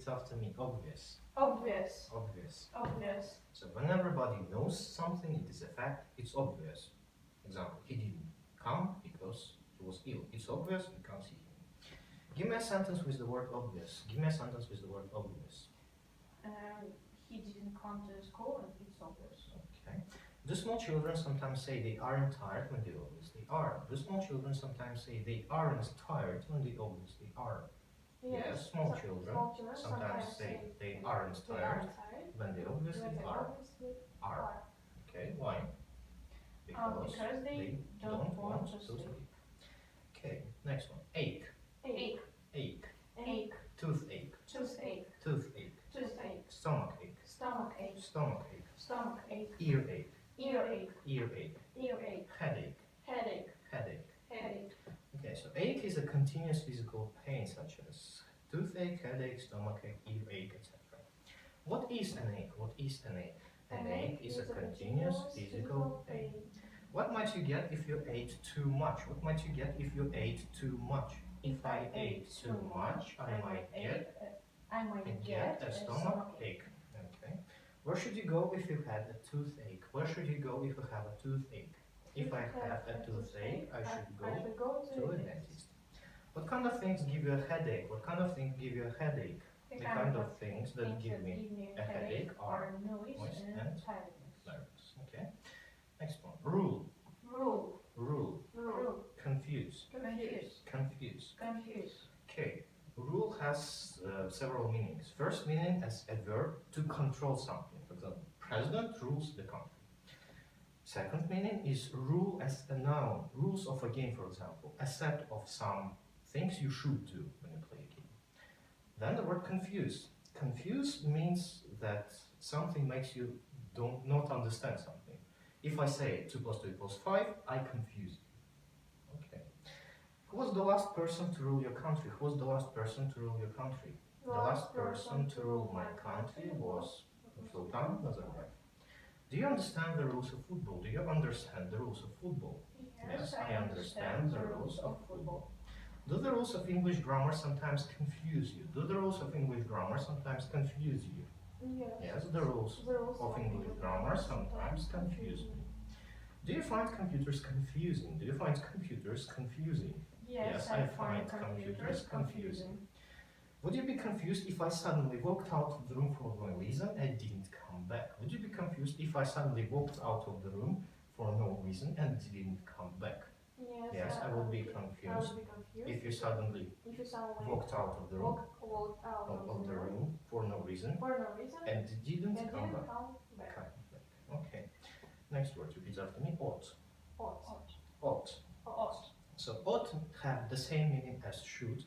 after me. Obvious. Obvious. Obvious. Obvious. So when everybody knows something, it is a fact, it's obvious. Example, he didn't come because he was ill. It's obvious, you can't see him. Give me a sentence with the word obvious. Give me a sentence with the word obvious. He didn't come to school and it's obvious. Okay. Do small children sometimes say they aren't tired when they obviously are? Do small children sometimes say they aren't tired when they obviously are? Yes, small children sometimes say they aren't tired when they obviously are. Okay, why? Because they don't want to sleep. Okay, next one. Ache. Ache. Ache. Ache. Toothache. Toothache. Toothache. Toothache. Stomachache. Stomachache. Stomachache. Stomachache. Earache. Earache. Earache. Earache. Headache. Headache. Headache. Headache. Okay, so ache is a continuous physical pain such as toothache, headache, stomachache, earache, etc. What is an ache? What is an ache? An ache is a continuous physical pain. What might you get if you ate too much? What might you get if you ate too much? If I ate too much, I might get a stomach ache. Okay. Where should you go if you had a toothache? Where should you go if you have a toothache? If I have a toothache, I should go to a dentist. What kind of things give you a headache? What kind of things give you a headache? The kind of things that give me a headache are noise and tiredness. Okay. Next one. Rule. Rule. Rule. Rule. Confuse. Confuse. Confuse. Confuse. Okay. Rule has several meanings. First meaning as a verb to control something. For example, president rules the country. Second meaning is rule as a noun. Rules of a game, for example. A set of some things you should do when you play a game. Then the word confuse. Confuse means that something makes you not understand something. If I say 2 + 2 = 5, I confuse you. Okay. Who was the last person to rule your country? Who was the last person to rule your country? The last person to rule my country was Sultan Nazarbayev. Do you understand the rules of football? Do you understand the rules of football? Yes, I understand the rules of football. Do the rules of English grammar sometimes confuse you? Do the rules of English grammar sometimes confuse you? Yes, the rules of English grammar sometimes confuse me. Do you find computers confusing? Do you find computers confusing? Yes, I find computers confusing. Would you be confused if I suddenly walked out of the room for no reason and didn't come back? Would you be confused if I suddenly walked out of the room for no reason and didn't come back? Yes, I would be confused if you suddenly walked out of the room for no reason and didn't come back. Okay. Next word, repeat after me. Ought. Ought. So ought have the same meaning as should,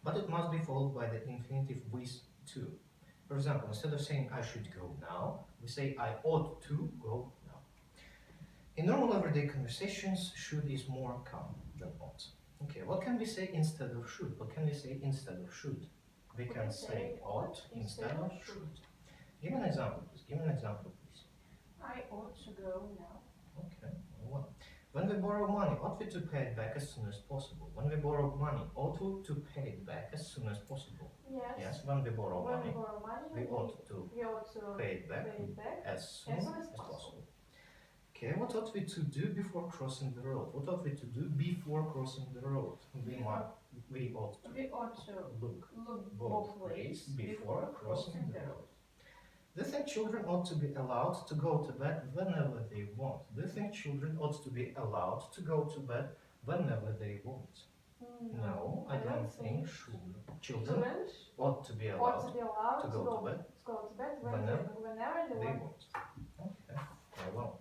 but it must be followed by the infinitive with to. For example, instead of saying I should go now, we say I ought to go now. In normal everyday conversations, should is more common than ought. Okay, what can we say instead of should? What can we say instead of should? We can say ought instead of should. Give me an example, please. Give me an example, please. I ought to go now. Okay, well, when we borrow money, ought we to pay it back as soon as possible? When we borrow money, ought we to pay it back as soon as possible? Yes, when we borrow money, we ought to pay it back as soon as possible. Okay, what ought we to do before crossing the road? What ought we to do before crossing the road? We ought to look both ways before crossing the road. Do you think children ought to be allowed to go to bed whenever they want? Do you think children ought to be allowed to go to bed whenever they want? No, I don't think children ought to be allowed to go to bed whenever they want. Okay, very well.